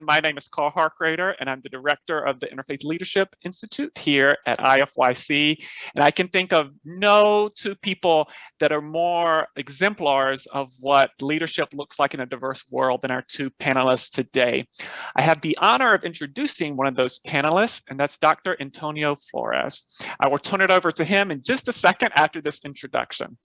My name is Carl Harkrader, and I'm the director of the Interfaith Leadership Institute here at IFYC. And I can think of no two people that are more exemplars of what leadership looks like in a diverse world than our two panelists today. I have the honor of introducing one of those panelists, and that's Dr. Antonio Flores. I will turn it over to him in just a second after this introduction.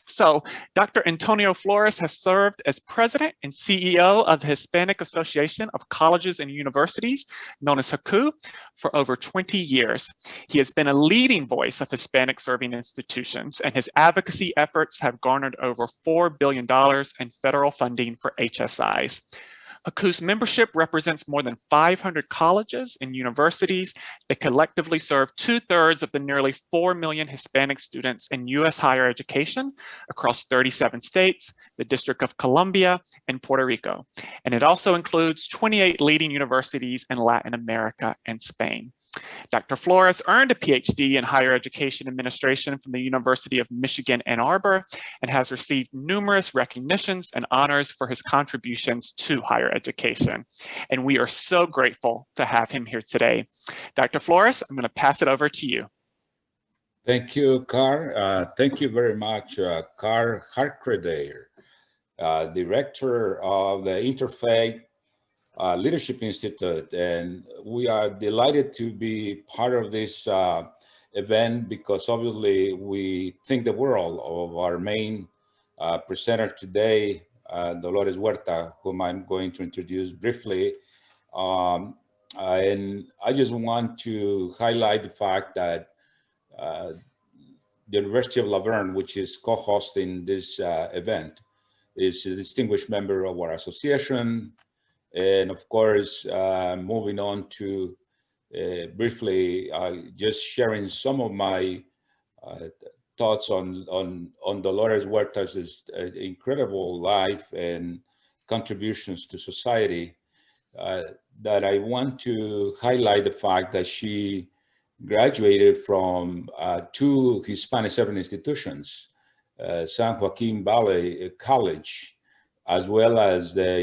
So Dr. Antonio Flores has served as president and CEO of the Hispanic Association of Colleges and Universities, known as HACU, for over 20 years. He has been a leading voice of Hispanic serving institutions, and his advocacy efforts have garnered over $4 billion in federal funding for HSIs. HACU's membership represents more than 500 colleges and universities that collectively serve 2/3 of the nearly 4 million Hispanic students in U.S. higher education across 37 states, the District of Columbia, and Puerto Rico. And it also includes 28 leading universities in Latin America and Spain. Dr. Flores earned a PhD in higher education administration from the University of Michigan, Ann Arbor, and has received numerous recognitions and honors for his contributions to higher education. And we are so grateful to have him here today. Dr. Flores, I'm going to pass it over to you. Thank you, Carl. Thank you very much, Carl Harkrader, director of the Interfaith Leadership Institute, and we are delighted to be part of this event because obviously we think the world of our main presenter today, Dolores Huerta, whom I'm going to introduce briefly. And I just want to highlight the fact that the University of Laverne, which is co-hosting this event, is a distinguished member of our association. And of course, moving on to briefly just sharing some of my thoughts on Dolores Huerta's incredible life and contributions to society, that I want to highlight the fact that she graduated from two Hispanic serving institutions, San Joaquin Valley College, as well as the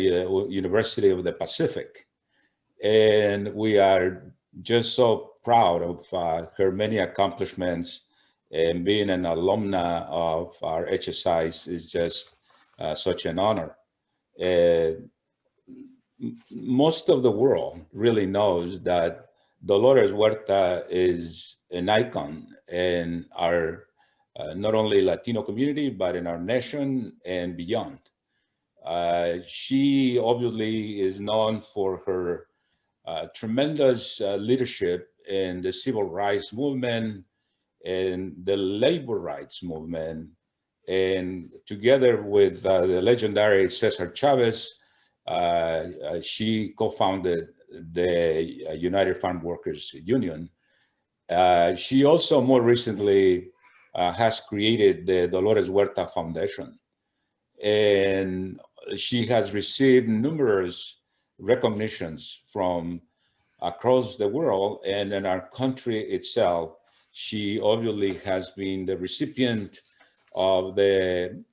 University of the Pacific. And we are just so proud of her many accomplishments, and being an alumna of our HSIs is just such an honor. Most of the world really knows that Dolores Huerta is an icon in our not only Latino community, but in our nation and beyond. She obviously is known for her tremendous leadership in the civil rights movement and the labor rights movement. And together with the legendary Cesar Chavez, she co-founded the United Farm Workers Union. She also more recently has created the Dolores Huerta Foundation. And she has received numerous recognitions from across the world, and in our country itself. She obviously has been the recipient of the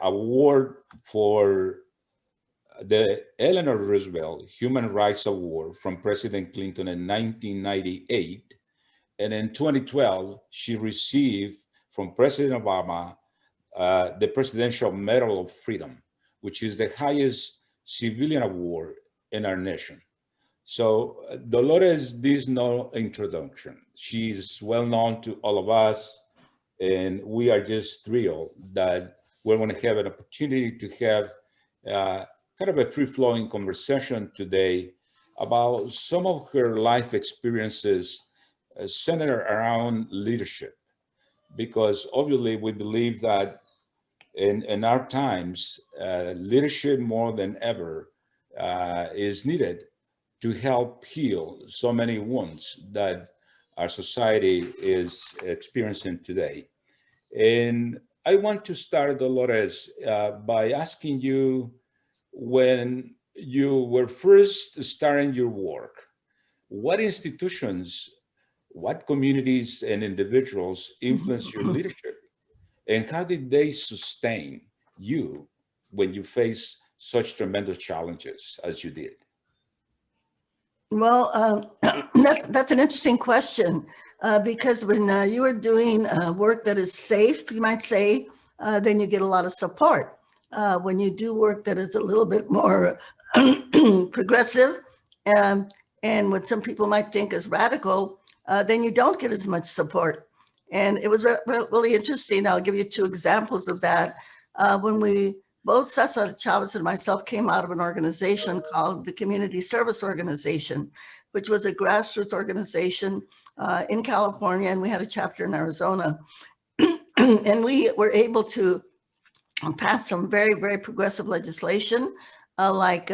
award for the Eleanor Roosevelt Human Rights Award from President Clinton in 1998. And in 2012, she received from President Obama the Presidential Medal of Freedom, which is the highest civilian award in our nation. So Dolores needs no introduction. She's well known to all of us, and we are just thrilled that we're going to have an opportunity to have kind of a free-flowing conversation today about some of her life experiences centered around leadership. Because obviously we believe that in our times, leadership more than ever is needed to help heal so many wounds that our society is experiencing today. And I want to start, Dolores, by asking you, when you were first starting your work, what institutions, what communities and individuals influenced your leadership? And how did they sustain you when you face such tremendous challenges as you did? Well, that's an interesting question, because when you are doing work that is safe, you might say, then you get a lot of support. When you do work that is a little bit more progressive, and what some people might think is radical, then you don't get as much support. And it was really interesting. I'll give you two examples of that. When we both Cesar Chavez and myself came out of an organization called the Community Service Organization, which was a grassroots organization in California, and we had a chapter in Arizona. And we were able to pass some very, very progressive legislation, like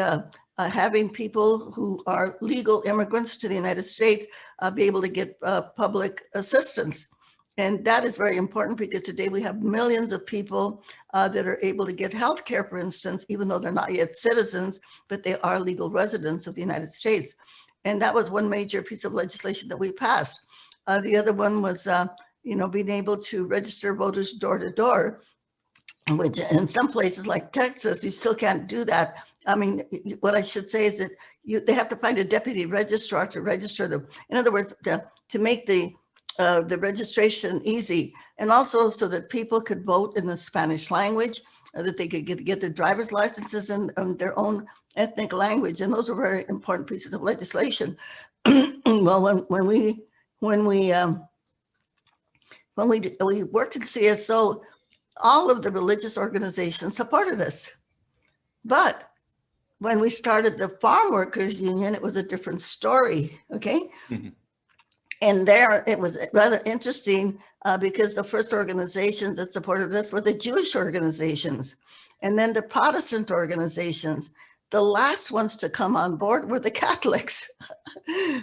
having people who are legal immigrants to the United States be able to get public assistance. And that is very important because today we have millions of people that are able to get health care, for instance, even though they're not yet citizens, but they are legal residents of the United States. And that was one major piece of legislation that we passed. The other one was, being able to register voters door to door, which in some places like Texas, you still can't do that. I mean, what I should say is that they have to find a deputy registrar to register them. In other words, to make the registration easy, and also so that people could vote in the Spanish language, that they could get their driver's licenses in their own ethnic language. And those are very important pieces of legislation. Well, when we worked at CSO, all of the religious organizations supported us. But when we started the Farm Workers Union, it was a different story, okay? Mm-hmm. And there it was rather interesting because the first organizations that supported us were the Jewish organizations, and then the Protestant organizations. The last ones to come on board were the Catholics.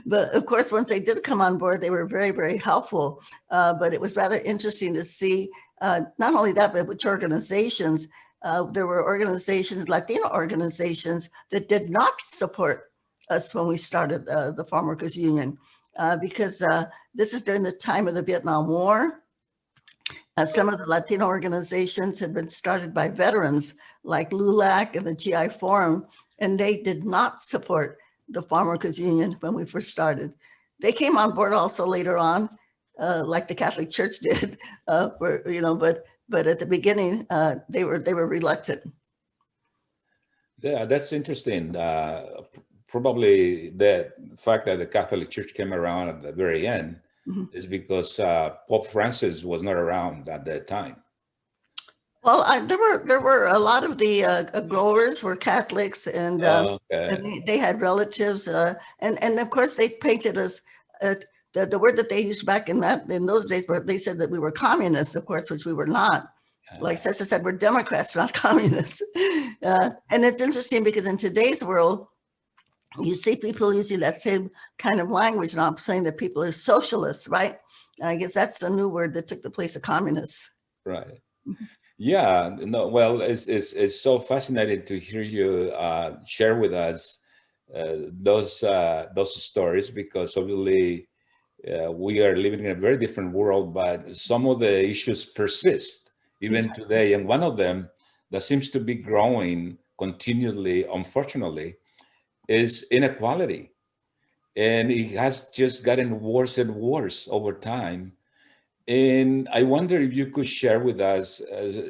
But of course, once they did come on board, they were very, very helpful. But it was rather interesting to see not only that, but which organizations. There were organizations, Latino organizations, that did not support us when we started the Farm Workers Union. Because this is during the time of the Vietnam War. Some of the Latino organizations had been started by veterans like LULAC and the GI Forum, and they did not support the Farm Workers Union when we first started. They came on board also later on, like the Catholic Church did, but at the beginning they were reluctant. Yeah, that's interesting. Probably the fact that the Catholic Church came around at the very end mm-hmm. is because Pope Francis was not around at that time. Well, there were a lot of the growers were Catholics, and, and they had relatives, and of course they painted us. The word that they used back in those days, they said that we were communists, of course, which we were not. Like Cesar said, we're Democrats, not communists. And it's interesting because in today's world, you see people using that same kind of language. And I'm saying that people are socialists, right? I guess that's a new word that took the place of communists. Right. Mm-hmm. Yeah. No. Well, it's so fascinating to hear you share with us those stories, because obviously we are living in a very different world, but some of the issues persist even exactly. Today. And one of them that seems to be growing continually, unfortunately, is inequality. And it has just gotten worse and worse over time. And I wonder if you could share with us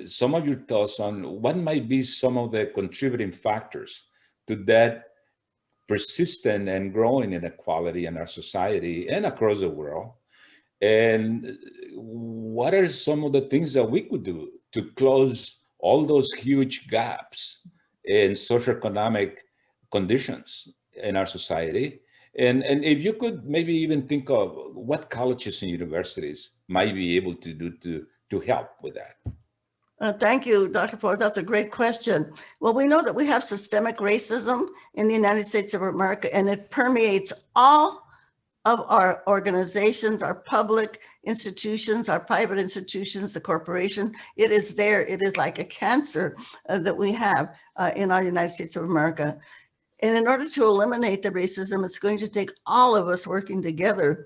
some of your thoughts on what might be some of the contributing factors to that persistent and growing inequality in our society and across the world. And what are some of the things that we could do to close all those huge gaps in socioeconomic conditions in our society? And if you could maybe even think of what colleges and universities might be able to do to help with that. Thank you, Dr. Flores. That's a great question. Well, we know that we have systemic racism in the United States of America, and it permeates all of our organizations, our public institutions, our private institutions, the corporation. It is there. It is like a cancer that we have in our United States of America. And in order to eliminate the racism, it's going to take all of us working together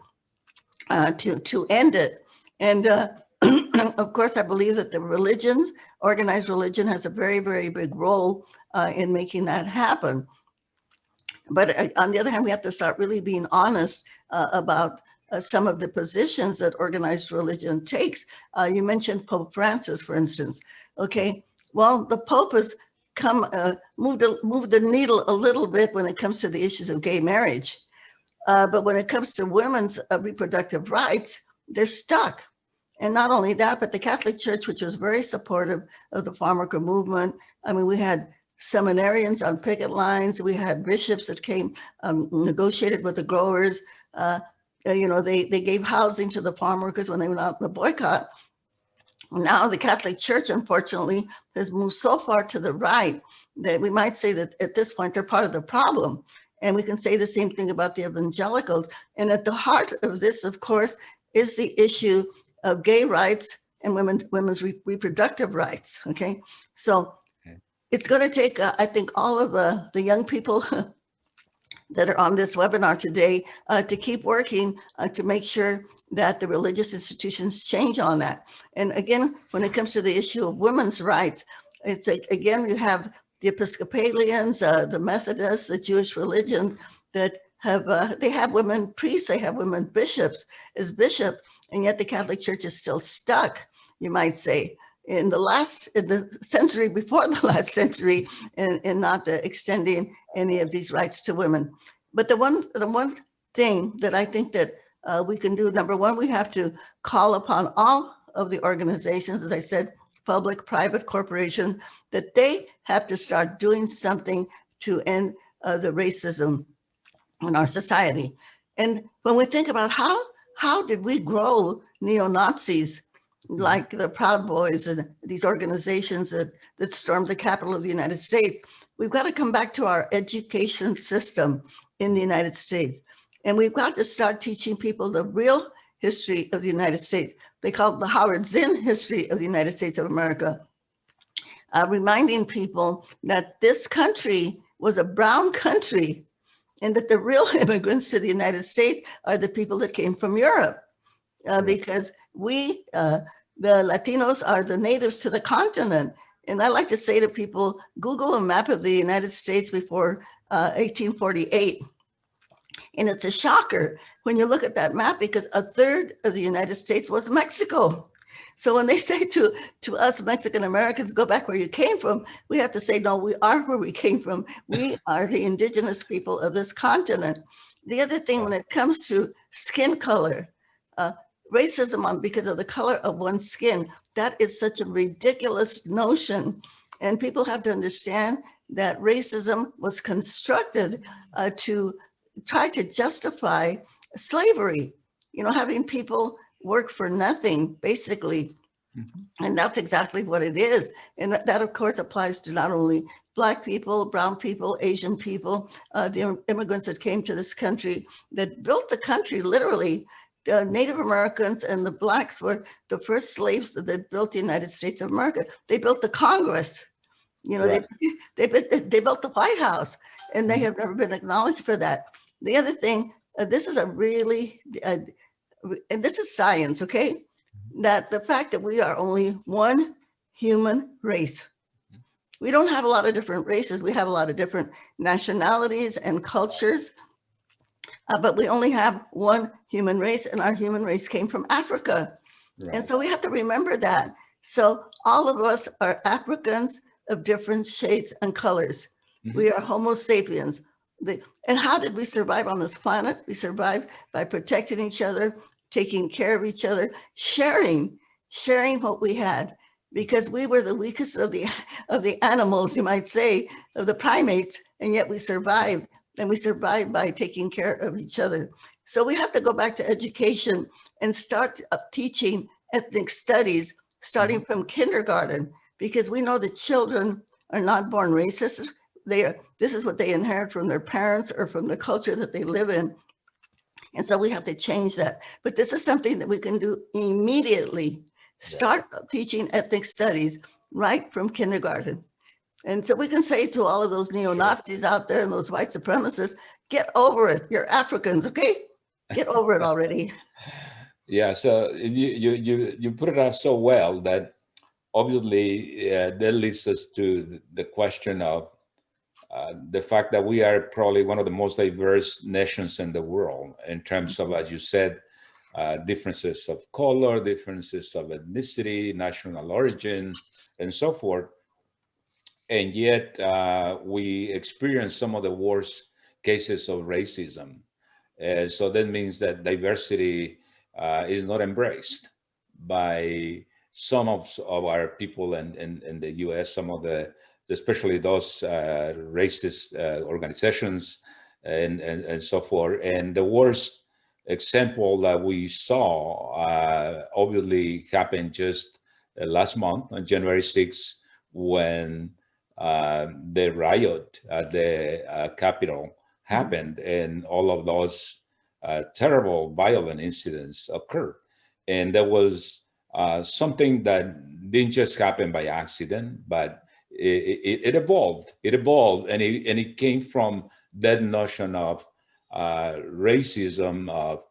to end it. And of course, I believe that the religions, organized religion, has a very, very big role in making that happen. But on the other hand, we have to start really being honest about some of the positions that organized religion takes. You mentioned Pope Francis, for instance. Okay, well, the Pope has moved the needle a little bit when it comes to the issues of gay marriage. But when it comes to women's reproductive rights, they're stuck. And not only that, but the Catholic Church, which was very supportive of the farm worker movement. I mean, we had seminarians on picket lines. We had bishops that came, negotiated with the growers. They gave housing to the farm workers when they went out in the boycott. Now the Catholic Church, unfortunately, has moved so far to the right that we might say that at this point, they're part of the problem. And we can say the same thing about the evangelicals. And at the heart of this, of course, is the issue of gay rights and women's reproductive rights, okay? So it's gonna take, I think, all of the young people that are on this webinar today to keep working to make sure that the religious institutions change on that. And again, when it comes to the issue of women's rights, it's again, you have the Episcopalians, the Methodists, the Jewish religions that have, they have women priests, they have women bishops as bishop, and yet the Catholic Church is still stuck, you might say, in the century before the last century, in not extending any of these rights to women. But the one thing that I think that we can do, number one, we have to call upon all of the organizations, as I said, public, private, corporation, that they have to start doing something to end the racism in our society. And when we think about how did we grow neo-Nazis like the Proud Boys and these organizations that stormed the Capitol of the United States, we've got to come back to our education system in the United States. And we've got to start teaching people the real history of the United States. They call it the Howard Zinn history of the United States of America. Reminding people that this country was a brown country and that the real immigrants to the United States are the people that came from Europe. Because we, the Latinos, are the natives to the continent. And I like to say to people, Google a map of the United States before 1848. And it's a shocker when you look at that map, because a third of the United States was Mexico. So when they say to us Mexican Americans, go back where you came from, we have to say, no, we are where we came from. We are the indigenous people of this continent. The other thing, when it comes to skin color, racism because of the color of one's skin, that is such a ridiculous notion. And people have to understand that racism was constructed to try to justify slavery, having people work for nothing, basically. Mm-hmm. And that's exactly what it is. And that, of course, applies to not only Black people, brown people, Asian people, the immigrants that came to this country, that built the country, literally. The Native Americans and the Blacks were the first slaves that built the United States of America. They built the Congress. Right. They built the White House, and they have never been acknowledged for that. The other thing, this is a really, and this is science, okay? That the fact that we are only one human race. We don't have a lot of different races. We have a lot of different nationalities and cultures, but we only have one human race, and our human race came from Africa. Right. And so we have to remember that. So all of us are Africans of different shades and colors. Mm-hmm. We are Homo sapiens. And how did we survive on this planet? We survived by protecting each other, taking care of each other, sharing what we had, because we were the weakest of the animals, you might say, of the primates, and yet we survived, and we survived by taking care of each other. So we have to go back to education and start teaching ethnic studies, starting from kindergarten, because we know that children are not born racist. This is what they inherit from their parents or from the culture that they live in. And so we have to change that. But this is something that we can do immediately. Start teaching ethnic studies right from kindergarten. And so we can say to all of those neo-Nazis out there and those white supremacists, get over it. You're Africans, okay? Get over it already. Yeah, so you put it out so well that obviously that leads us to the question of the fact that we are probably one of the most diverse nations in the world in terms of, as you said, differences of color, differences of ethnicity, national origin, and so forth. And yet we experience some of the worst cases of racism. So that means that diversity is not embraced by some of our people in the US, some of especially those racist organizations and so forth. And the worst example that we saw obviously happened just last month on January 6th, when the riot at the Capitol happened, and all of those terrible violent incidents occurred. And there was something that didn't just happen by accident, but it evolved. It evolved, and it came from that notion of racism, of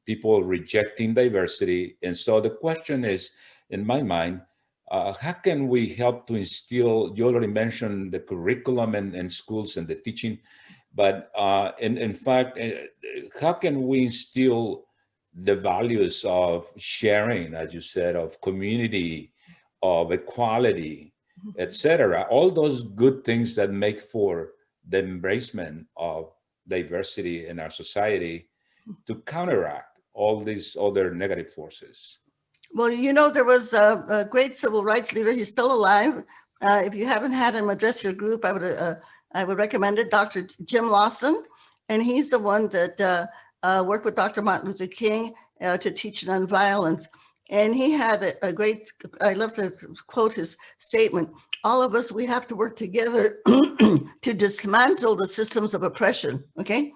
people rejecting diversity. And so the question is, in my mind, how can we help to instill? You already mentioned the curriculum and schools and the teaching, but in fact, how can we instill the values of sharing, as you said, of community, of equality, etc.? All those good things that make for the embracement of diversity in our society to counteract all these other negative forces. Well, there was a great civil rights leader. He's still alive. If you haven't had him address your group, I would recommend it, Dr. Jim Lawson. And he's the one that worked with Dr. Martin Luther King to teach nonviolence. And he had a great, I love to quote his statement, all of us, we have to work together to dismantle the systems of oppression, okay?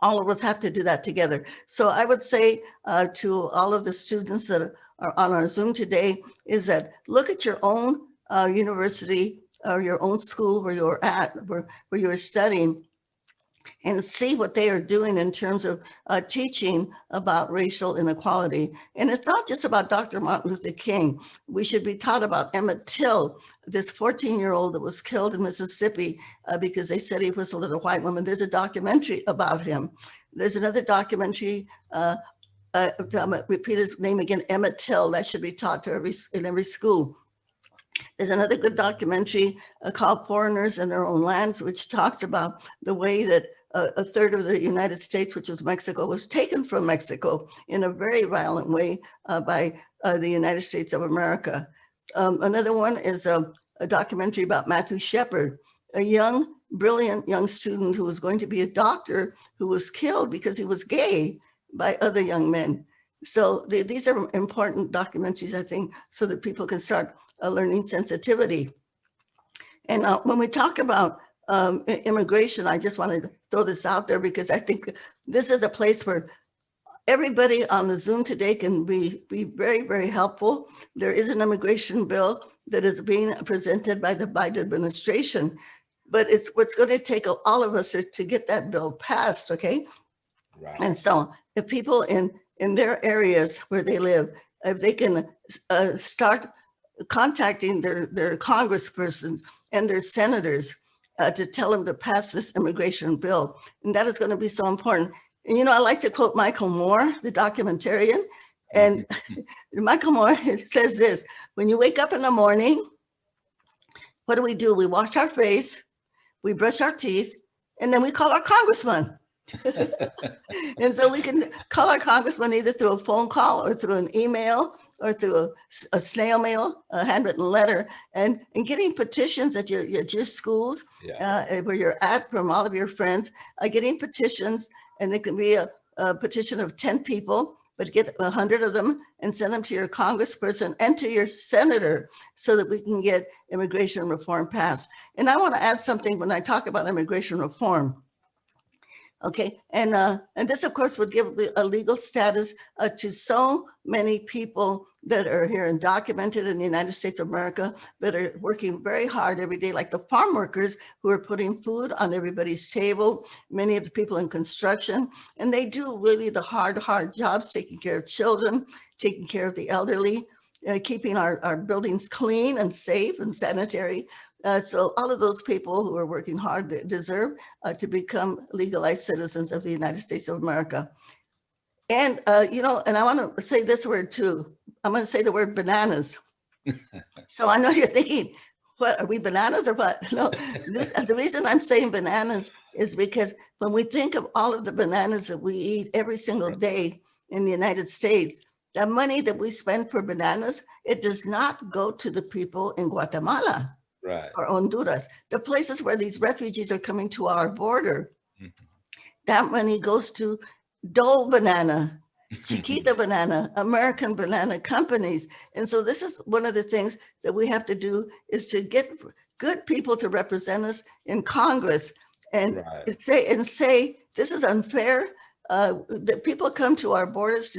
All of us have to do that together. So I would say to all of the students that are on our Zoom today is that look at your own university or your own school where you're at, where you're studying, and see what they are doing in terms of teaching about racial inequality. And it's not just about Dr. Martin Luther King. We should be taught about Emmett Till, this 14-year-old that was killed in Mississippi because they said he was a little white woman. There's a documentary about him. There's another documentary, I'm gonna repeat his name again, Emmett Till, that should be taught to in every school. There's another good documentary called Foreigners in Their Own Lands, which talks about the way that a third of the United States, which is Mexico, was taken from Mexico in a very violent way by the United States of America. Another one is a documentary about Matthew Shepard, a young, brilliant young student who was going to be a doctor who was killed because he was gay by other young men. So these are important documentaries, I think, so that people can start learning sensitivity. And when we talk about immigration, I just wanted to throw this out there because I think this is a place where everybody on the Zoom today can be very, very helpful. There is an immigration bill that is being presented by the Biden administration, but it's what's going to take all of us to get that bill passed, okay? Right. And so if people in their areas where they live, if they can start contacting their congresspersons and their senators to tell them to pass this immigration bill. And that is going to be so important. And I like to quote Michael Moore, the documentarian. And Michael Moore says this: when you wake up in the morning, what do? We wash our face, we brush our teeth, and then we call our congressman. And so we can call our congressman either through a phone call or through an email or through a snail mail, a handwritten letter, and getting petitions at your schools, where you're at, from all of your friends, getting petitions, and it can be a petition of 10 people, but get 100 of them and send them to your congressperson and to your senator so that we can get immigration reform passed. And I want to add something when I talk about immigration reform. Okay, and this, of course, would give a legal status to so many people that are here and documented in the United States of America that are working very hard every day, like the farm workers who are putting food on everybody's table, many of the people in construction, and they do really the hard jobs, taking care of children, taking care of the elderly, keeping our buildings clean and safe and sanitary. So all of those people who are working hard deserve to become legalized citizens of the United States of America. And, and I want to say this word too. I'm going to say the word bananas. So I know you're thinking, what, are we bananas or what? No, the reason I'm saying bananas is because when we think of all of the bananas that we eat every single day in the United States, the money that we spend for bananas, it does not go to the people in Guatemala. Right. Or Honduras, the places where these refugees are coming to our border. Mm-hmm. That money goes to Dole Banana, Chiquita Banana, American banana companies. And so this is one of the things that we have to do, is to get good people to represent us in Congress and say this is unfair. That people come to our borders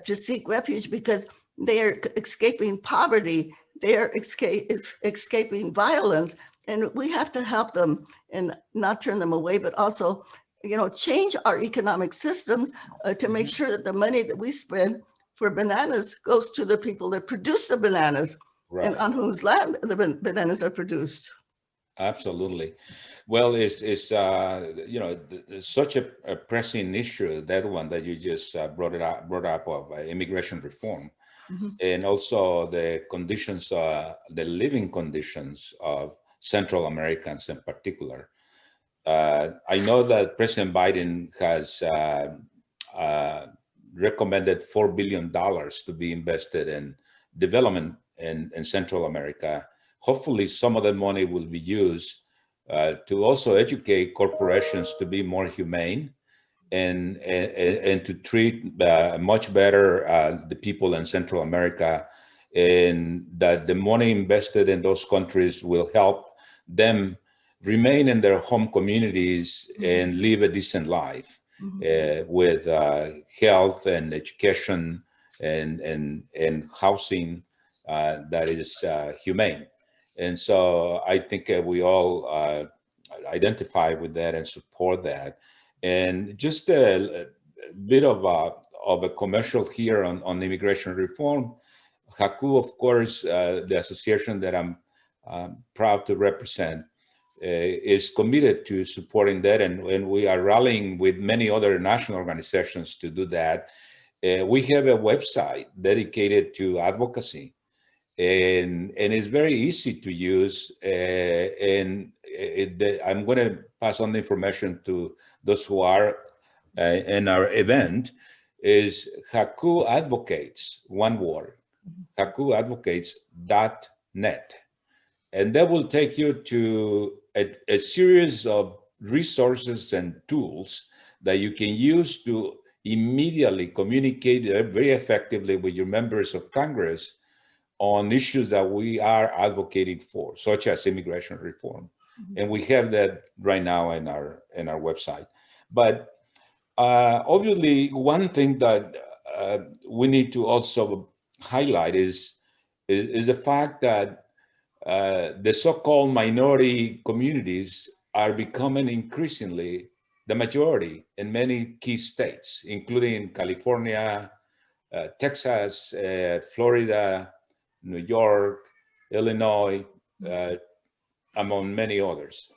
to seek refuge because they are escaping poverty. They are escaping violence, and we have to help them and not turn them away, but also, change our economic systems to make sure that the money that we spend for bananas goes to the people that produce the bananas, and on whose land the bananas are produced. Absolutely. Well, it's such a pressing issue, that one that you just brought up of immigration reform. Mm-hmm. And also the conditions, the living conditions of Central Americans in particular. I know that President Biden has recommended $4 billion to be invested in development in Central America. Hopefully some of the money will be used to also educate corporations to be more humane and to treat much better the people in Central America, and that the money invested in those countries will help them remain in their home communities and live a decent life with health and education and housing that is humane. And so I think we all identify with that and support that. And just a bit of a commercial here on immigration reform. HACU, of course, the association that I'm proud to represent, is committed to supporting that, and we are rallying with many other national organizations to do that. We have a website dedicated to advocacy, and it's very easy to use. I'm going to pass on the information to those who are in our event. Is HACU Advocates, one word, HACUadvocates.net. And that will take you to a series of resources and tools that you can use to immediately communicate very effectively with your members of Congress on issues that we are advocating for, such as immigration reform. Mm-hmm. And we have that right now in our website. But obviously, one thing that we need to also highlight is the fact that the so-called minority communities are becoming increasingly the majority in many key states, including California, Texas, Florida, New York, Illinois, among many others.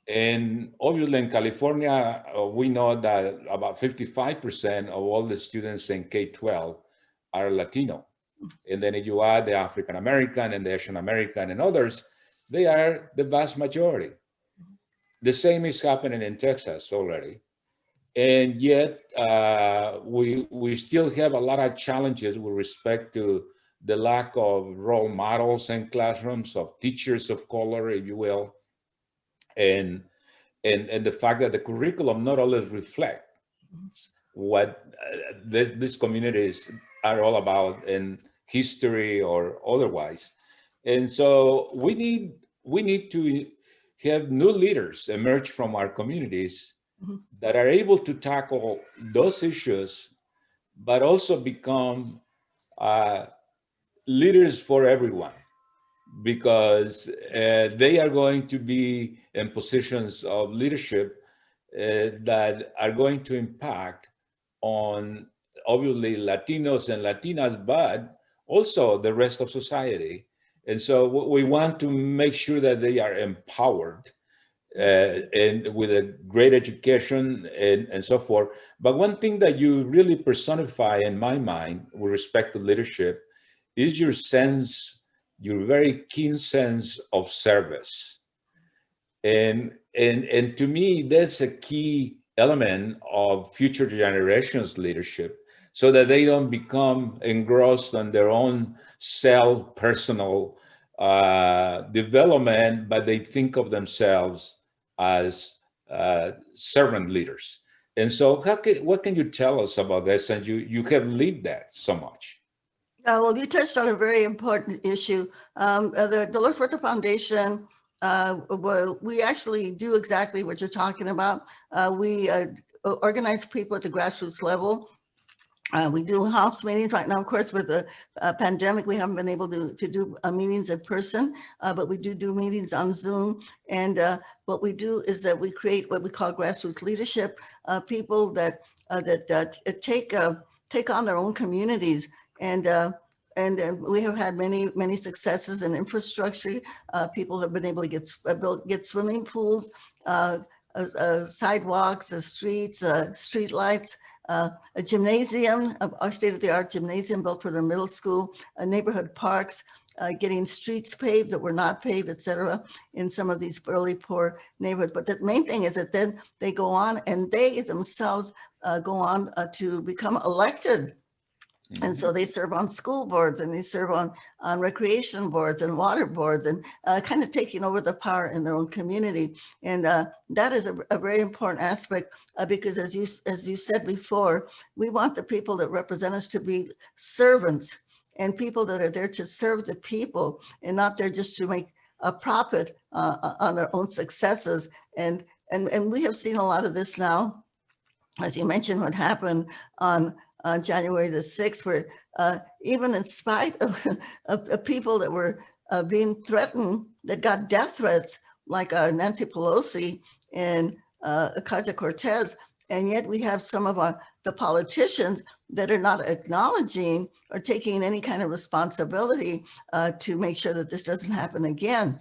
And obviously in California, we know that about 55% of all the students in K-12 are Latino. And then if you add the African American and the Asian American and others, they are the vast majority. The same is happening in Texas already. And yet we still have a lot of challenges with respect to the lack of role models in classrooms, of teachers of color, if you will, and the fact that the curriculum not always reflects what these communities are all about in history or otherwise. And so we need to have new leaders emerge from our communities that are able to tackle those issues, but also become leaders for everyone, because they are going to be in positions of leadership that are going to impact on obviously Latinos and Latinas, but also the rest of society. And so we want to make sure that they are empowered and with a great education and so forth. But one thing that you really personify in my mind with respect to leadership is your sense, your very keen sense of service. And to me, that's a key element of future generations leadership, so that they don't become engrossed on their own self personal development, but they think of themselves as servant leaders. And so what can you tell us about this? And you have lived that so much. Well, you touched on a very important issue. The Dolores Huerta Foundation, well, we actually do exactly what you're talking about. We organize people at the grassroots level. We do house meetings right now. Of course, with the pandemic, we haven't been able to do meetings in person, but we do meetings on Zoom. And what we do is that we create what we call grassroots leadership, people that take on their own communities. And we have had many successes in infrastructure. People have been able to get swimming pools, sidewalks, streets, street lights, a gymnasium, a state-of-the-art gymnasium built for the middle school, neighborhood parks, getting streets paved that were not paved, et cetera, in some of these really poor neighborhoods. But the main thing is that then they go on and they themselves go on to become elected. And so they serve on school boards, and they serve on recreation boards and water boards, and kind of taking over the power in their own community. And that is a very important aspect, because as you said before, we want the people that represent us to be servants, and people that are there to serve the people, and not there just to make a profit on their own successes. And we have seen a lot of this now, as you mentioned, what happened on January the 6th, where even in spite of people that were being threatened, that got death threats, like Nancy Pelosi and Ocasio-Cortez, and yet we have some of the politicians that are not acknowledging or taking any kind of responsibility to make sure that this doesn't happen again.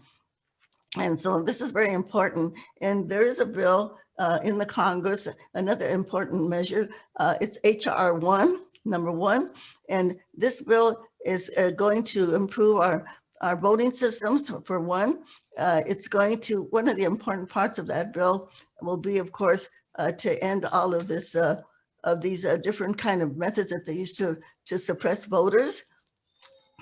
And so this is very important. And there is a bill in the Congress, another important measure. It's HR 1, number 1. And this bill is going to improve our voting systems, for one. It's going to, one of the important parts of that bill will be, of course, to end all of this, of these different kind of methods that they used to suppress voters,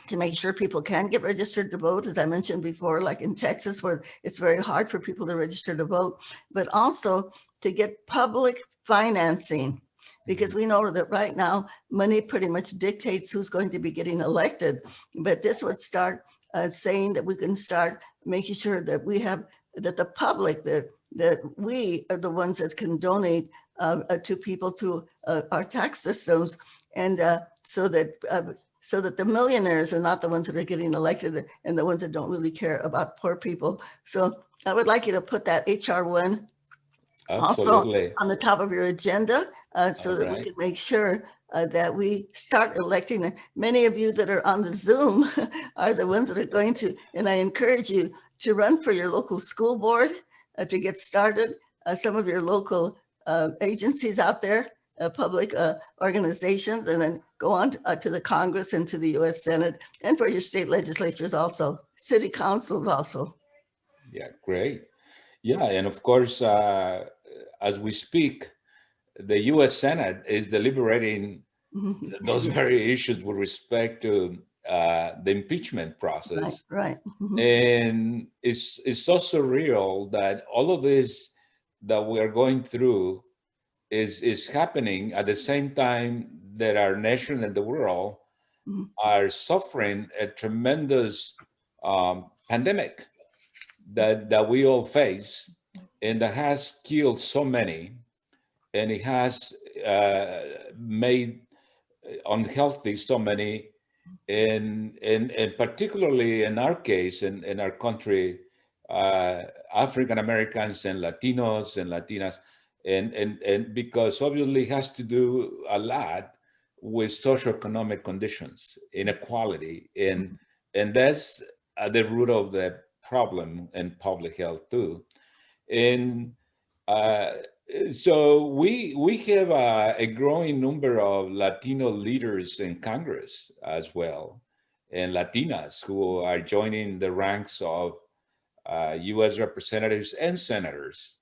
to make sure people can get registered to vote, as I mentioned before, like in Texas, where it's very hard for people to register to vote, but also to get public financing, because we know that right now, money pretty much dictates who's going to be getting elected. But this would start saying that we can start making sure that we have, that the public, that we are the ones that can donate to people through our tax systems, and so that the millionaires are not the ones that are getting elected, and the ones that don't really care about poor people. So I would like you to put that HR 1 Absolutely. also on the top of your agenda, so that we can make sure that we start electing. Many of you that are on the Zoom are the ones that are going to, and I encourage you to run for your local school board to get started. Some of your local agencies out there, public organizations, and then go on to the Congress and to the US Senate, and for your state legislatures also, city councils also. Yeah, great. Yeah, and of course, as we speak, the US Senate is deliberating those very issues with respect to the impeachment process. Right. And it's so surreal that all of this that we are going through is happening at the same time that our nation and the world are suffering a tremendous pandemic that we all face, and that has killed so many. and it has made unhealthy so many, and particularly in our case, in our country, African Americans and Latinos and Latinas, and because obviously it has to do a lot with socioeconomic conditions, inequality, and that's at the root of the problem in public health too. And uh, so we have a growing number of Latino leaders in Congress as well, and Latinas who are joining the ranks of U.S. representatives and senators.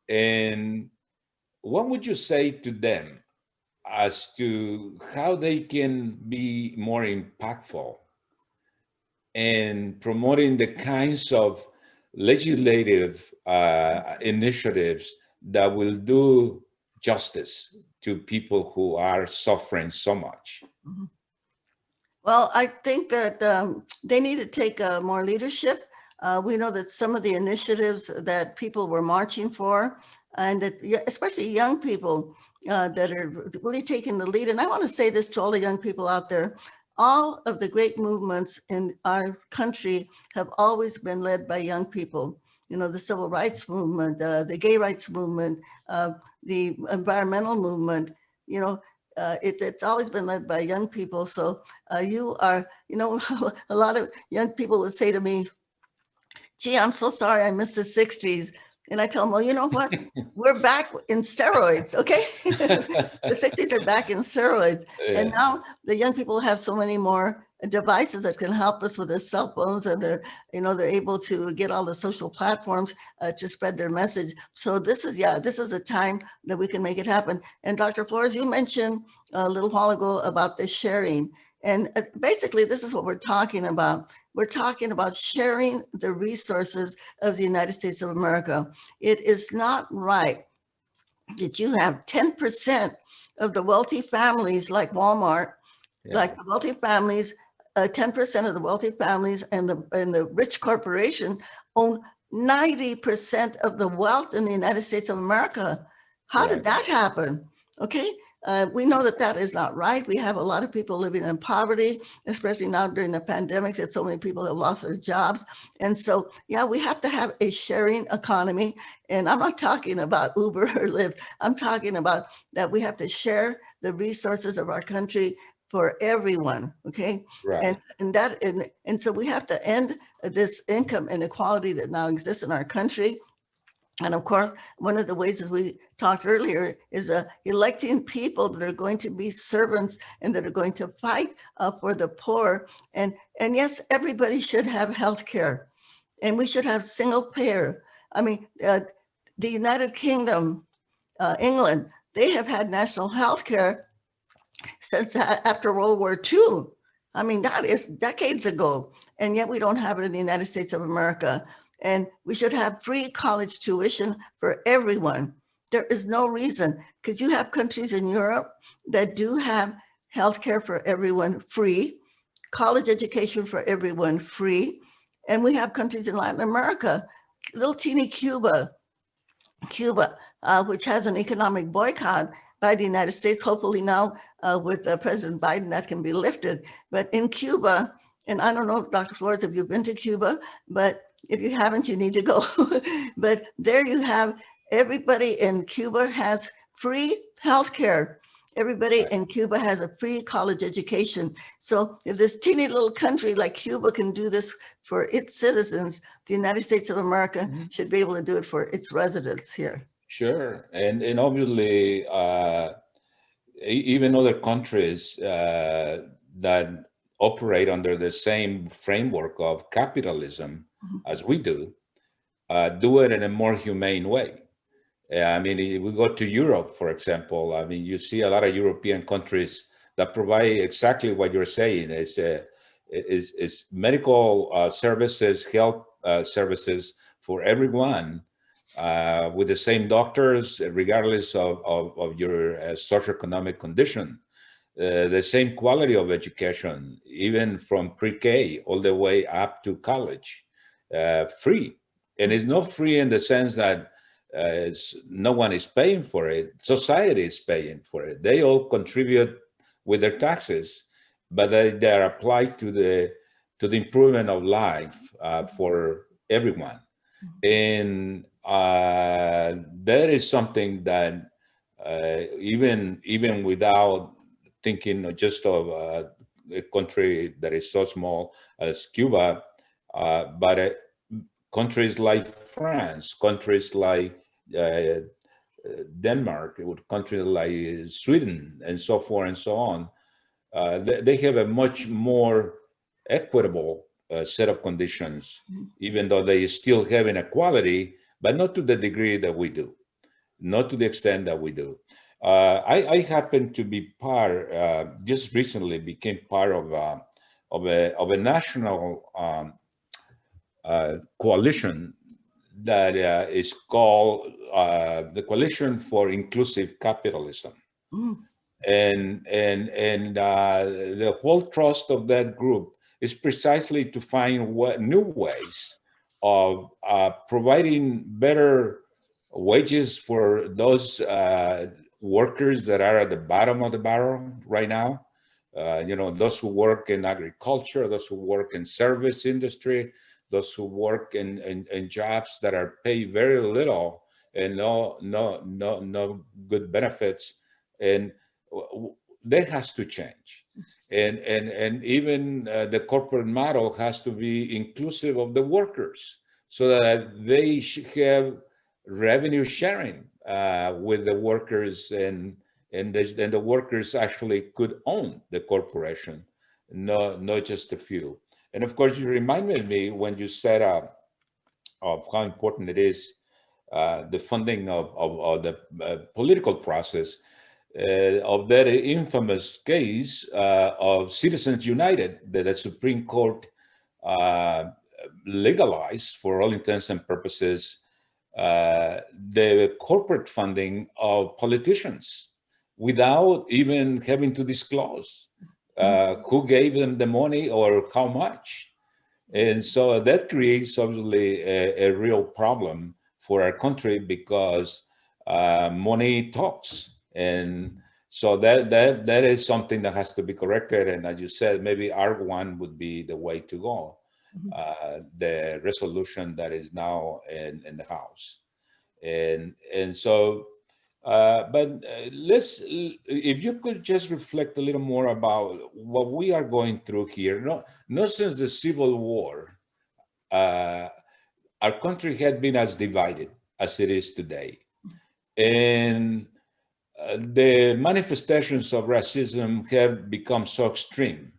And what would you say to them as to how they can be more impactful in promoting the kinds of legislative initiatives that will do justice to people who are suffering so much? Mhm. Well, I think that they need to take more leadership. We know that some of the initiatives that people were marching for, and that especially young people that are really taking the lead. And I want to say this to all the young people out there. All of the great movements in our country have always been led by young people. You know, the civil rights movement, the gay rights movement, the environmental movement, you know, it's always been led by young people. So you are, you know, a lot of young people would say to me, gee, I'm so sorry I missed the 60s. And I tell them, well, you know what? We're back in steroids, okay? The 60s are back in steroids. Yeah. And now the young people have so many more devices that can help us with their cell phones, and they're, you know, they're able to get all the social platforms to spread their message. So this is, yeah, this is a time that we can make it happen. And Dr. Flores, you mentioned a little while ago about the sharing. And basically, this is what we're talking about. We're talking about sharing the resources of the United States of America. It is not right that you have 10% of the wealthy families like Walmart, like the wealthy families, 10% of the wealthy families and the rich corporation own 90% of the wealth in the United States of America. How did that happen? Okay, we know that that is not right. We have a lot of people living in poverty, especially now during the pandemic, that so many people have lost their jobs. And so, yeah, we have to have a sharing economy. And I'm not talking about Uber or Lyft. I'm talking about that we have to share the resources of our country for everyone, okay? Right. And so we have to end this income inequality that now exists in our country. And of course, one of the ways, as we talked earlier, is electing people that are going to be servants and that are going to fight for the poor. And yes, everybody should have health care, and we should have single payer. I mean, the United Kingdom, England, they have had national health care since after World War II. I mean, that is decades ago, and yet we don't have it in the United States of America. And we should have free college tuition for everyone. There is no reason, because you have countries in Europe that do have healthcare for everyone free, college education for everyone free. And we have countries in Latin America, little teeny Cuba, which has an economic boycott by the United States. Hopefully now with President Biden, that can be lifted. But in Cuba, and I don't know, Dr. Flores, if you've been to Cuba, but if you haven't, you need to go. But there you have, everybody in Cuba has free healthcare. Everybody in Cuba has a free college education. So if this teeny little country like Cuba can do this for its citizens, the United States of America should be able to do it for its residents here. Sure. And obviously, even other countries that operate under the same framework of capitalism as we do it in a more humane way. I mean, if we go to Europe, for example, I mean, you see a lot of European countries that provide exactly what you're saying. It's medical services, health services for everyone with the same doctors, regardless of your socioeconomic condition. The same quality of education, even from pre-K all the way up to college, free. And it's not free in the sense that no one is paying for it. Society is paying for it. They all contribute with their taxes, but they are applied to the improvement of life for everyone. And that is something that even without thinking just of a country that is so small as Cuba, but countries like France, countries like Denmark, countries like Sweden, and so forth and so on, they have a much more equitable set of conditions, even though they still have inequality, but not to the degree that we do, not to the extent that we do. I happen to be part, just recently became part of a national coalition that is called the Coalition for Inclusive Capitalism. And the whole thrust of that group is precisely to find new ways of providing better wages for those workers that are at the bottom of the barrel right now. Those who work in agriculture, those who work in service industry, those who work in jobs that are paid very little and no good benefits, and that has to change. And even the corporate model has to be inclusive of the workers, so that they should have revenue sharing with the workers, and the workers actually could own the corporation, not just a few. And of course, you reminded me when you said of how important it is, the funding of the political process, of that infamous case of Citizens United that the Supreme Court legalized, for all intents and purposes, the corporate funding of politicians without even having to disclose who gave them the money or how much. And so that creates obviously a real problem for our country, because money talks. And so that is something that has to be corrected. And as you said, maybe R1 would be the way to go, the resolution that is now in the House. And so, let's, if you could just reflect a little more about what we are going through here. Not since the Civil War, our country had been as divided as it is today. And the manifestations of racism have become so extreme.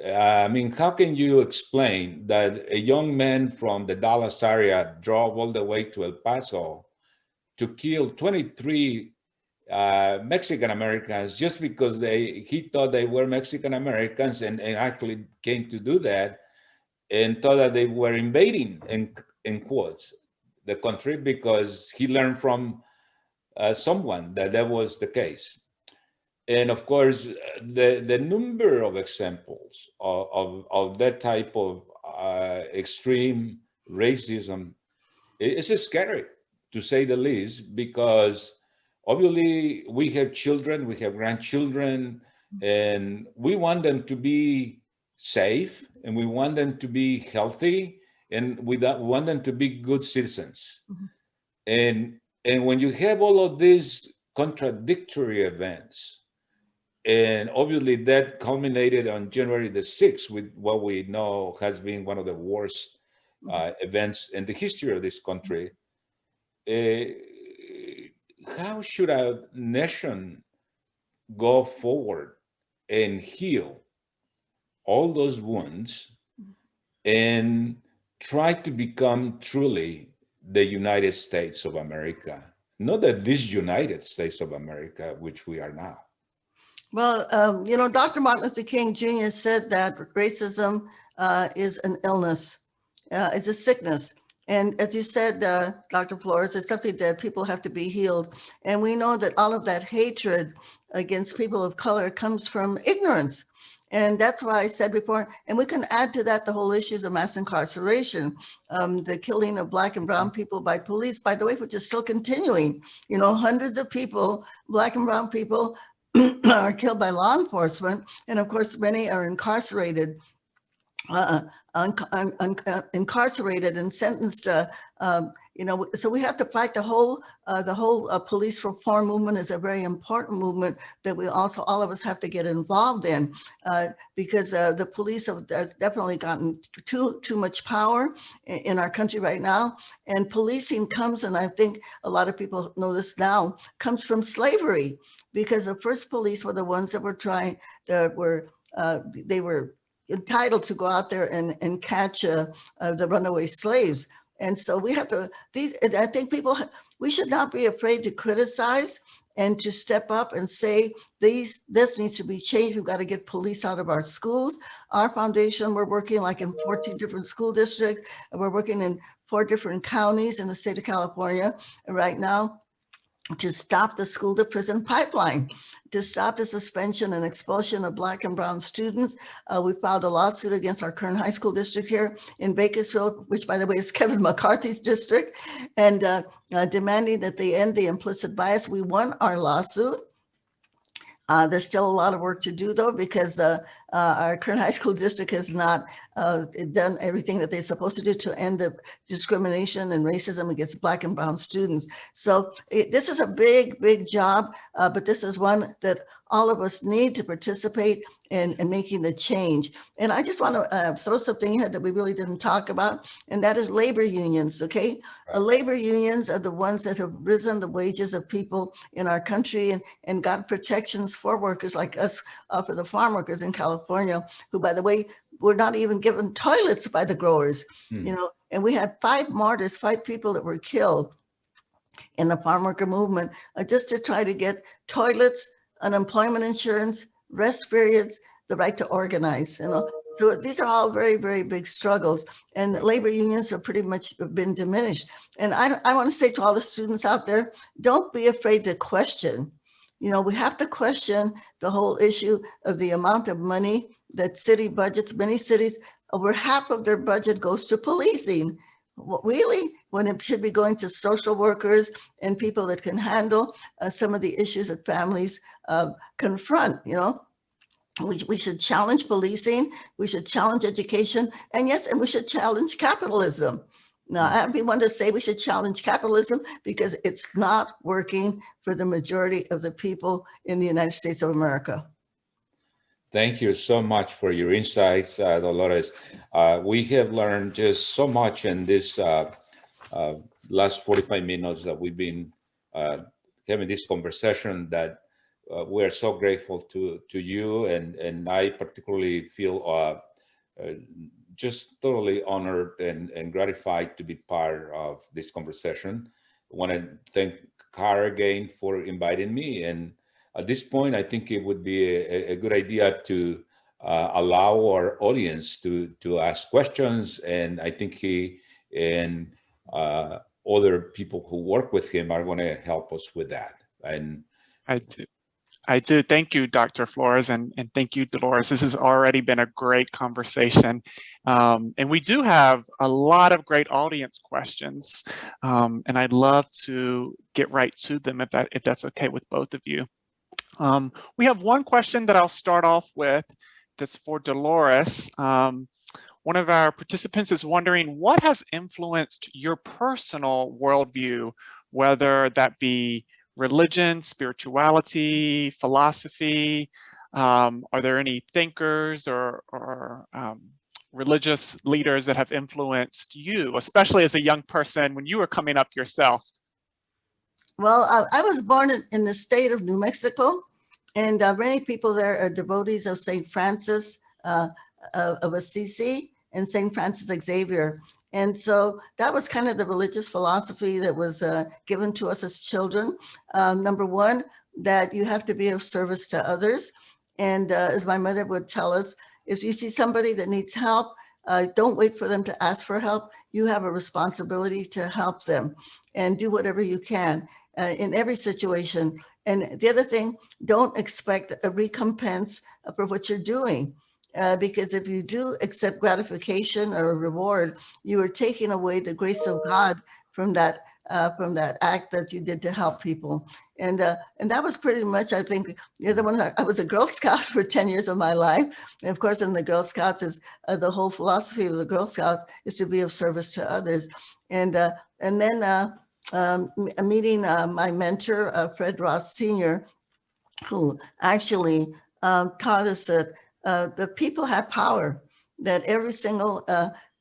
I mean, how can you explain that a young man from the Dallas area drove all the way to El Paso to kill 23 Mexican Americans just because he thought they were Mexican Americans, and actually came to do that, and thought that they were invading, in quotes, the country, because he learned from someone that was the case. And of course, the number of examples of that type of extreme racism is scary, to say the least, because obviously we have children, we have grandchildren, and we want them to be safe, and we want them to be healthy, and we want them to be good citizens. And when you have all of these contradictory events, and obviously that culminated on January the 6th with what we know has been one of the worst events in the history of this country, how should a nation go forward and heal all those wounds and try to become truly the United States of America? Not that this United States of America, which we are now. Well, Dr. Martin Luther King Jr. said that racism is an illness, it's a sickness. And as you said, Dr. Flores, it's something that people have to be healed. And we know that all of that hatred against people of color comes from ignorance. And that's why I said before, and we can add to that the whole issues of mass incarceration, the killing of Black and brown people by police, by the way, which is still continuing. You know, hundreds of people, Black and brown people, are killed by law enforcement. And of course, many are incarcerated. Incarcerated and sentenced, you know, so we have to fight the whole police reform movement is a very important movement that we also, all of us have to get involved in, because the police have definitely gotten too much power in our country right now. And policing comes, and I think a lot of people know this now, comes from slavery, because the first police were the ones that were trying, that were, they were entitled to go out there and catch the runaway slaves. And so we have to, I think we should not be afraid to criticize and to step up and say, this needs to be changed. We've got to get police out of our schools. Our foundation, we're working like in 14 different school districts, and we're working in 4 different counties in the state of California right now to stop the school to prison pipeline, to stop the suspension and expulsion of Black and brown students. We filed a lawsuit against our current high school district here in Bakersfield, which by the way is Kevin McCarthy's district, and demanding that they end the implicit bias. We won our lawsuit. There's still a lot of work to do though, because our current high school district has not done everything that they're supposed to do to end the discrimination and racism against Black and brown students. So this is a big, big job, but this is one that all of us need to participate in making the change. And I just want to throw something here that we really didn't talk about, and that is labor unions, okay? Labor unions are the ones that have risen the wages of people in our country and got protections for workers like us, for the farm workers in California, who, by the way, were not even given toilets by the growers, you know, and we had 5 martyrs, 5 people that were killed in the farm worker movement just to try to get toilets, unemployment insurance, rest periods, the right to organize, you know. So these are all very, very big struggles, and labor unions have pretty much been diminished. And I want to say to all the students out there, don't be afraid to question. You know, we have to question the whole issue of the amount of money that city budgets, many cities, over half of their budget goes to policing. Really, when it should be going to social workers and people that can handle some of the issues that families confront, you know. We should challenge policing, we should challenge education, and yes, and we should challenge capitalism. Now, I'd be one to say we should challenge capitalism because it's not working for the majority of the people in the United States of America. Thank you so much for your insights, Dolores. We have learned just so much in this last 45 minutes that we've been having this conversation, that we're so grateful to you, and I particularly feel just totally honored and gratified to be part of this conversation. I want to thank Cara again for inviting me, and at this point, I think it would be a good idea to allow our audience to ask questions, and I think he and other people who work with him are going to help us with that. And I do. Thank you, Dr. Flores, and thank you, Dolores. This has already been a great conversation. And we do have a lot of great audience questions, and I'd love to get right to them if that's okay with both of you. We have one question that I'll start off with that's for Dolores. One of our participants is wondering, what has influenced your personal worldview, whether that be religion, spirituality, philosophy? Are there any thinkers or religious leaders that have influenced you, especially as a young person when you were coming up yourself? Well, I was born in the state of New Mexico, and many people there are devotees of St. Francis of Assisi and St. Francis Xavier. And so that was kind of the religious philosophy that was given to us as children. Number one, that you have to be of service to others. And as my mother would tell us, if you see somebody that needs help, don't wait for them to ask for help. You have a responsibility to help them and do whatever you can in every situation. And the other thing, don't expect a recompense for what you're doing. Because if you do accept gratification or a reward, you are taking away the grace of God from that act that you did to help people. And that was pretty much, I think, the other one. I was a Girl Scout for 10 years of my life. And of course, in the Girl Scouts is the whole philosophy of the Girl Scouts is to be of service to others. And then meeting my mentor, Fred Ross Sr., who actually taught us that the people have power, that every single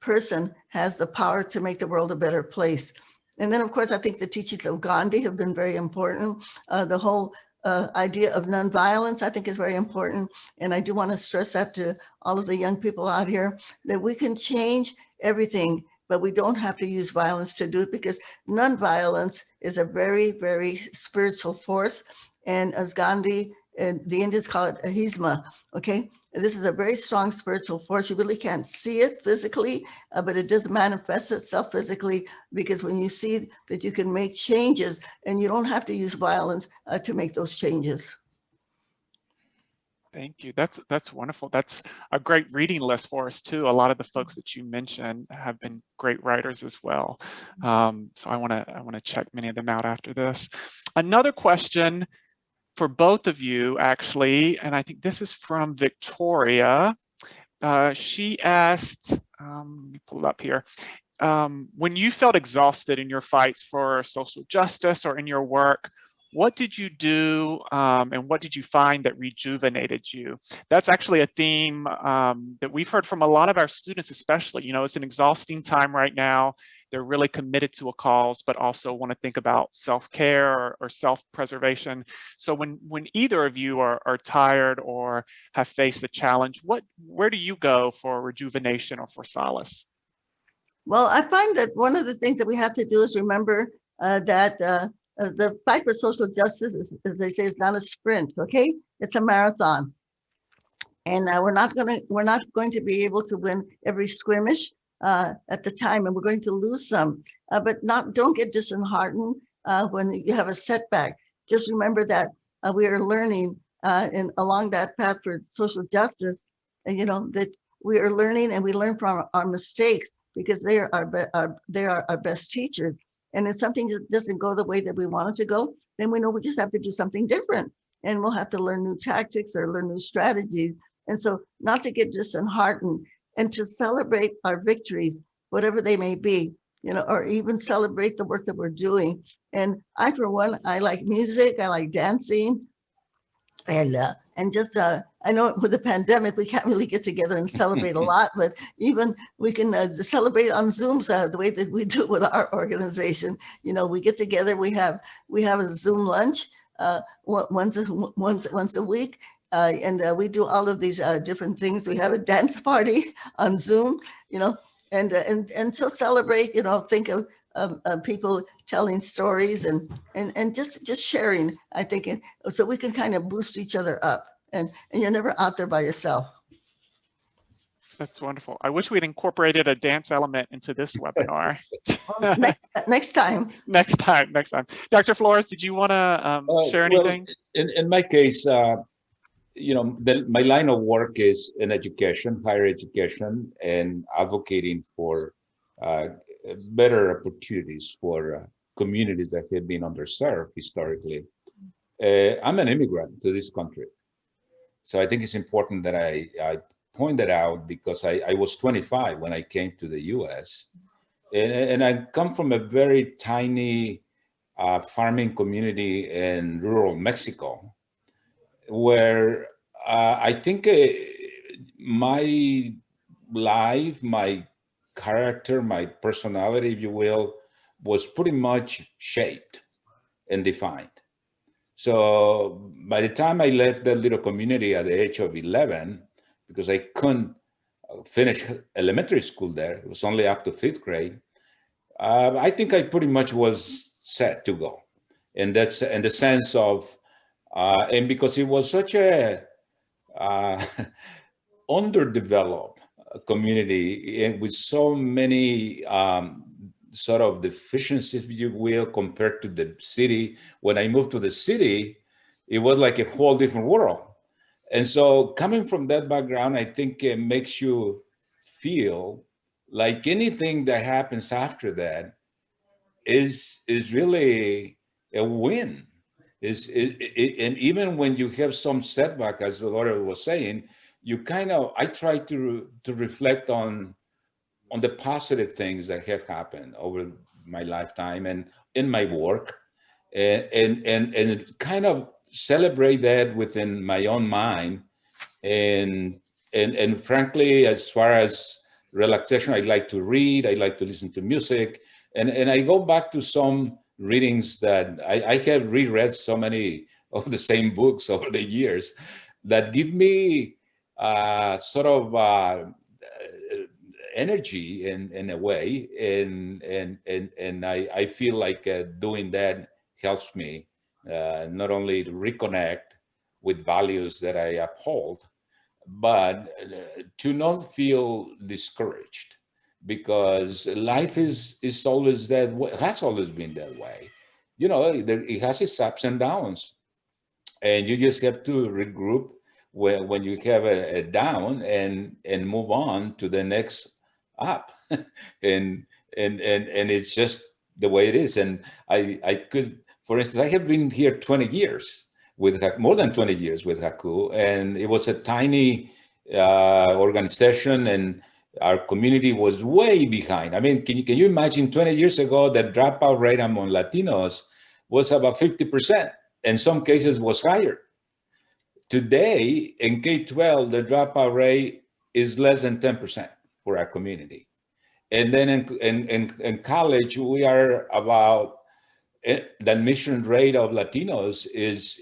person has the power to make the world a better place. And then, of course, I think the teachings of Gandhi have been very important. The whole idea of nonviolence, I think, is very important. And I do want to stress that to all of the young people out here, that we can change everything, but we don't have to use violence to do it, because nonviolence is a very, very spiritual force. And as Gandhi and the Indians call it ahisma, okay? This is a very strong spiritual force. You really can't see it physically, but it does manifest itself physically, because when you see that you can make changes and you don't have to use violence to make those changes. Thank you. That's wonderful. That's a great reading list for us too. A lot of the folks that you mentioned have been great writers as well. So I want to check many of them out after this. Another question for both of you, actually, and I think this is from Victoria. She asked, let me pull it up here. When you felt exhausted in your fights for social justice or in your work, what did you do and what did you find that rejuvenated you? That's actually a theme that we've heard from a lot of our students, especially. You know, it's an exhausting time right now. They're really committed to a cause, but also want to think about self-care or self-preservation. So when either of you are tired or have faced a challenge, where do you go for rejuvenation or for solace? Well, I find that one of the things that we have to do is remember that the fight for social justice, as they say, is not a sprint, okay? It's a marathon. And we're not going to be able to win every skirmish at the time, and we're going to lose some. But don't get disheartened when you have a setback. Just remember that we are learning along that path for social justice, that we are learning, and we learn from our mistakes, because they are our best teachers. And if something doesn't go the way that we want it to go, then we know we just have to do something different, and we'll have to learn new tactics or learn new strategies. And so not to get disheartened, and to celebrate our victories, whatever they may be, or even celebrate the work that we're doing. And I, for one, I like music, I like dancing, and just I know with the pandemic we can't really get together and celebrate a lot, but even we can celebrate on Zooms the way that we do with our organization. We get together, we have a Zoom lunch once a week, and we do all of these different things. We have a dance party on Zoom, and so celebrate. Think of people telling stories and just sharing, I think, so we can kind of boost each other up, and you're never out there by yourself. That's wonderful. I wish we'd incorporated a dance element into this webinar. Next time. Next time. Dr. Flores, did you want to share anything? Well, in my case, my line of work is in education, higher education, and advocating for better opportunities for communities that have been underserved historically. I'm an immigrant to this country. So I think it's important that I point that out, because I was 25 when I came to the US. And I come from a very tiny farming community in rural Mexico, where I think my life, my character, my personality, if you will, was pretty much shaped and defined. So by the time I left that little community at the age of 11, because I couldn't finish elementary school there, it was only up to 5th grade, I think I pretty much was set to go. And that's in the sense of, and because it was such a underdeveloped community, and with so many sort of deficiencies, if you will, compared to the city. When I moved to the city, it was like a whole different world. And so coming from that background, I think it makes you feel like anything that happens after that is really a win. And even when you have some setback, as Dolores was saying, I try to reflect on the positive things that have happened over my lifetime and in my work, and kind of celebrate that within my own mind. And frankly, as far as relaxation, I like to read, I like to listen to music, and I go back to some readings that I have reread so many of the same books over the years that give me sort of energy in a way, and I feel like doing that helps me not only to reconnect with values that I uphold, but to not feel discouraged, because life is always that way, has always been that way. You know, it has its ups and downs, and you just have to regroup when you have a down, and move on to the next up. and it's just the way it is. And I could, for instance, I have been here 20 years with more than 20 years with HACU, and it was a tiny organization, and our community was way behind. I mean, can you imagine 20 years ago, the dropout rate among Latinos was about 50%. In some cases was higher. Today, in K-12, the dropout rate is less than 10% for our community. And then in college, we are about, the admission rate of Latinos is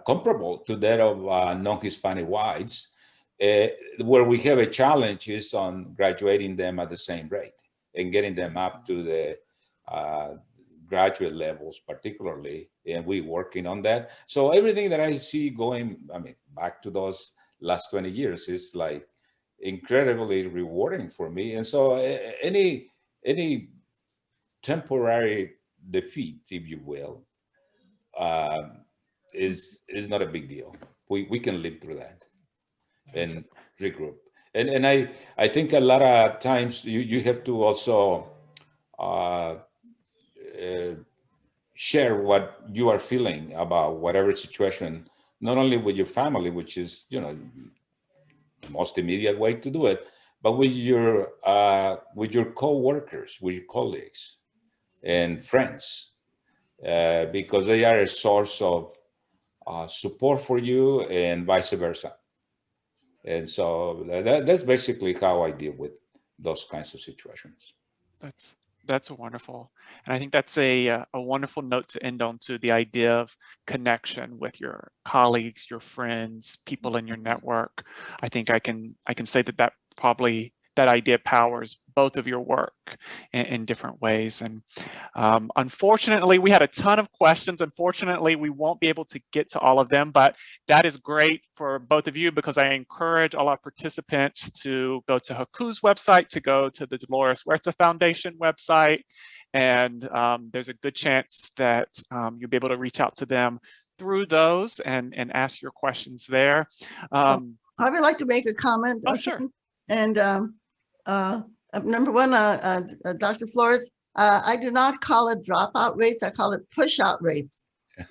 comparable to that of non-Hispanic whites. Where we have a challenge is on graduating them at the same rate and getting them up to the graduate levels, particularly, and we're working on that. So everything that I see going, I mean, back to those last 20 years is like incredibly rewarding for me. And so any temporary defeat, if you will, is not a big deal. We can live through that and regroup. And I think a lot of times you have to also share what you are feeling about whatever situation, not only with your family, which is, you know, the most immediate way to do it, but with your co-workers, with your colleagues and friends, because they are a source of support for you and vice versa. And so that's basically how I deal with those kinds of situations. That's wonderful. And I think that's a wonderful note to end on, to the idea of connection with your colleagues, your friends, people in your network. I think I can say that probably that idea powers both of your work in different ways. And unfortunately, we had a ton of questions. Unfortunately, we won't be able to get to all of them, but that is great for both of you, because I encourage all our participants to go to HACU's website, to go to the Dolores Huerta Foundation website, and there's a good chance that you'll be able to reach out to them through those and ask your questions there. I would like to make a comment. Oh, sure. And number one, Dr. Flores, I do not call it dropout rates. I call it push out rates,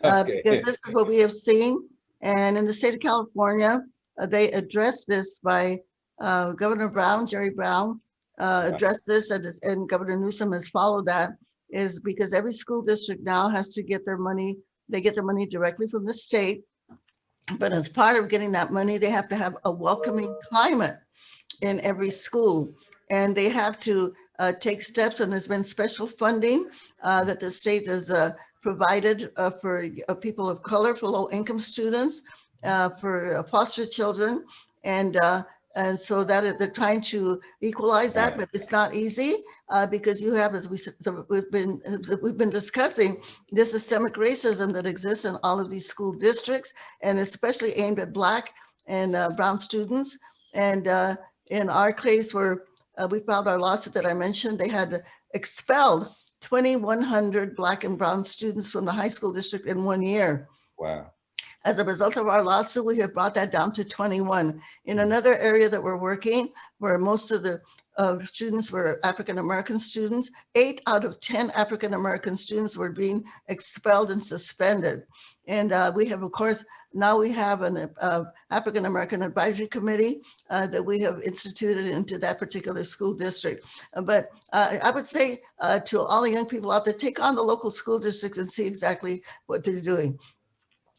Okay. because this is what we have seen. And in the state of California, they addressed this by Governor Brown, Jerry Brown, addressed this, and Governor Newsom has followed that, is because every school district now has to get their money. They get their money directly from the state. But as part of getting that money, they have to have a welcoming climate in every school. And they have to take steps, and there's been special funding that the state has provided for people of color, for low-income students, for foster children, and so that they're trying to equalize that, but it's not easy because you have, as we've been discussing, this systemic racism that exists in all of these school districts, and especially aimed at Black and brown students. And in our case, where we filed our lawsuit that I mentioned, they had expelled 2,100 Black and brown students from the high school district in 1 year. Wow. As a result of our lawsuit, we have brought that down to 21. In another area that we're working, where most of the students were African-American students, 8 out of 10 African-American students were being expelled and suspended. And we have, of course, now we have an African-American advisory committee that we have instituted into that particular school district. But I would say to all the young people out there, take on the local school districts and see exactly what they're doing.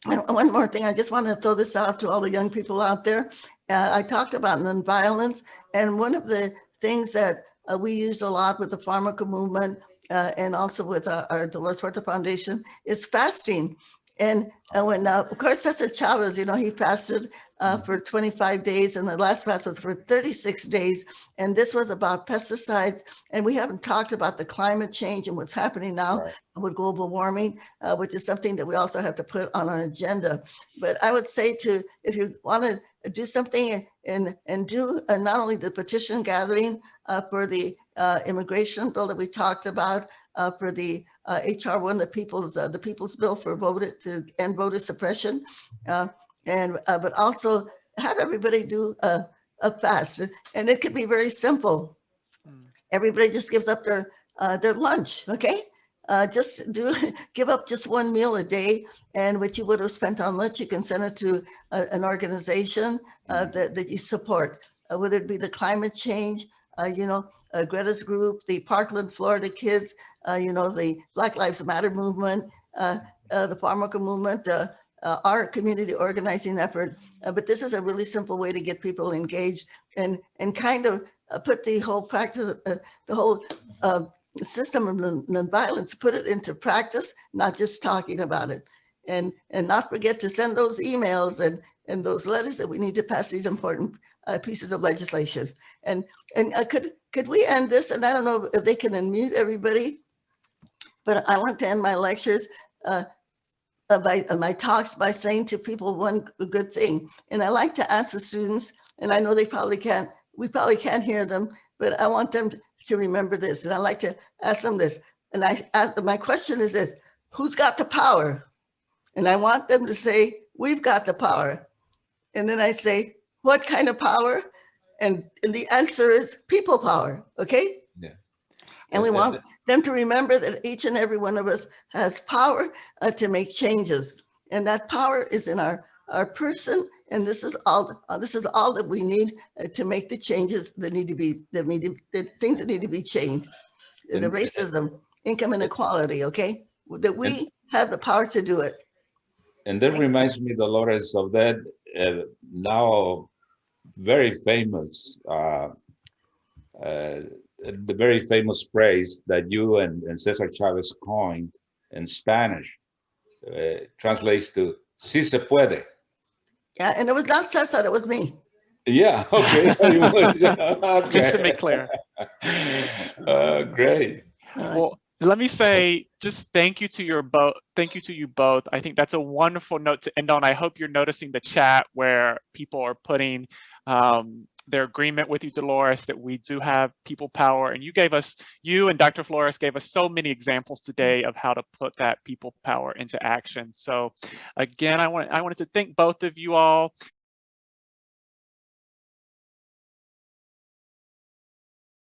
And one more thing, I just want to throw this out to all the young people out there. I talked about nonviolence, and one of the things that we used a lot with the Pharmaca movement and also with our Dolores Huerta Foundation is fasting. And when, of course, Cesar Chavez, you know, he fasted for 25 days, and the last fast was for 36 days. And this was about pesticides. And we haven't talked about the climate change and what's happening now with global warming, which is something that we also have to put on our agenda. But I would say if you want to do something and do not only the petition gathering for the immigration bill that we talked about, for the HR1, the People's Bill for to end voter suppression, but also have everybody do a fast, and it could be very simple. Everybody just gives up their lunch, okay? Just give up just one meal a day, and what you would have spent on lunch, you can send it to an organization that you support, whether it be the climate change, Greta's group, the Parkland, Florida kids, the Black Lives Matter movement, the Pharmaca movement, our community organizing effort. But this is a really simple way to get people engaged and kind of put the whole practice, the whole system of nonviolence, put it into practice, not just talking about it. And not forget to send those emails and those letters that we need to pass these important pieces of legislation. And could we end this? And I don't know if they can unmute everybody, but I want to end my lectures my talks by saying to people one good thing. And I like to ask the students, and I know we probably can't hear them, but I want them to remember this. And I like to ask them this. And my question is this: who's got the power? And I want them to say, we've got the power. And then I say, what kind of power? And the answer is people power, okay? Yeah. And we want them to remember that each and every one of us has power to make changes. And that power is in our person. And this is all that we need to make the changes that need to be, the things that need to be changed. The racism, income inequality, okay? That we have the power to do it. And that reminds me, Dolores, of that now very famous, the very famous phrase that you and Cesar Chavez coined in Spanish, translates to "Si se puede." Yeah, and it was not Cesar, it was me. Yeah, okay. Okay. Just to make clear. Great. Well, let me say just thank you to you both. I think that's a wonderful note to end on. I hope you're noticing the chat where people are putting their agreement with you, Dolores, that we do have people power. And you and Dr. Flores gave us so many examples today of how to put that people power into action. So again, I wanted to thank both of you all.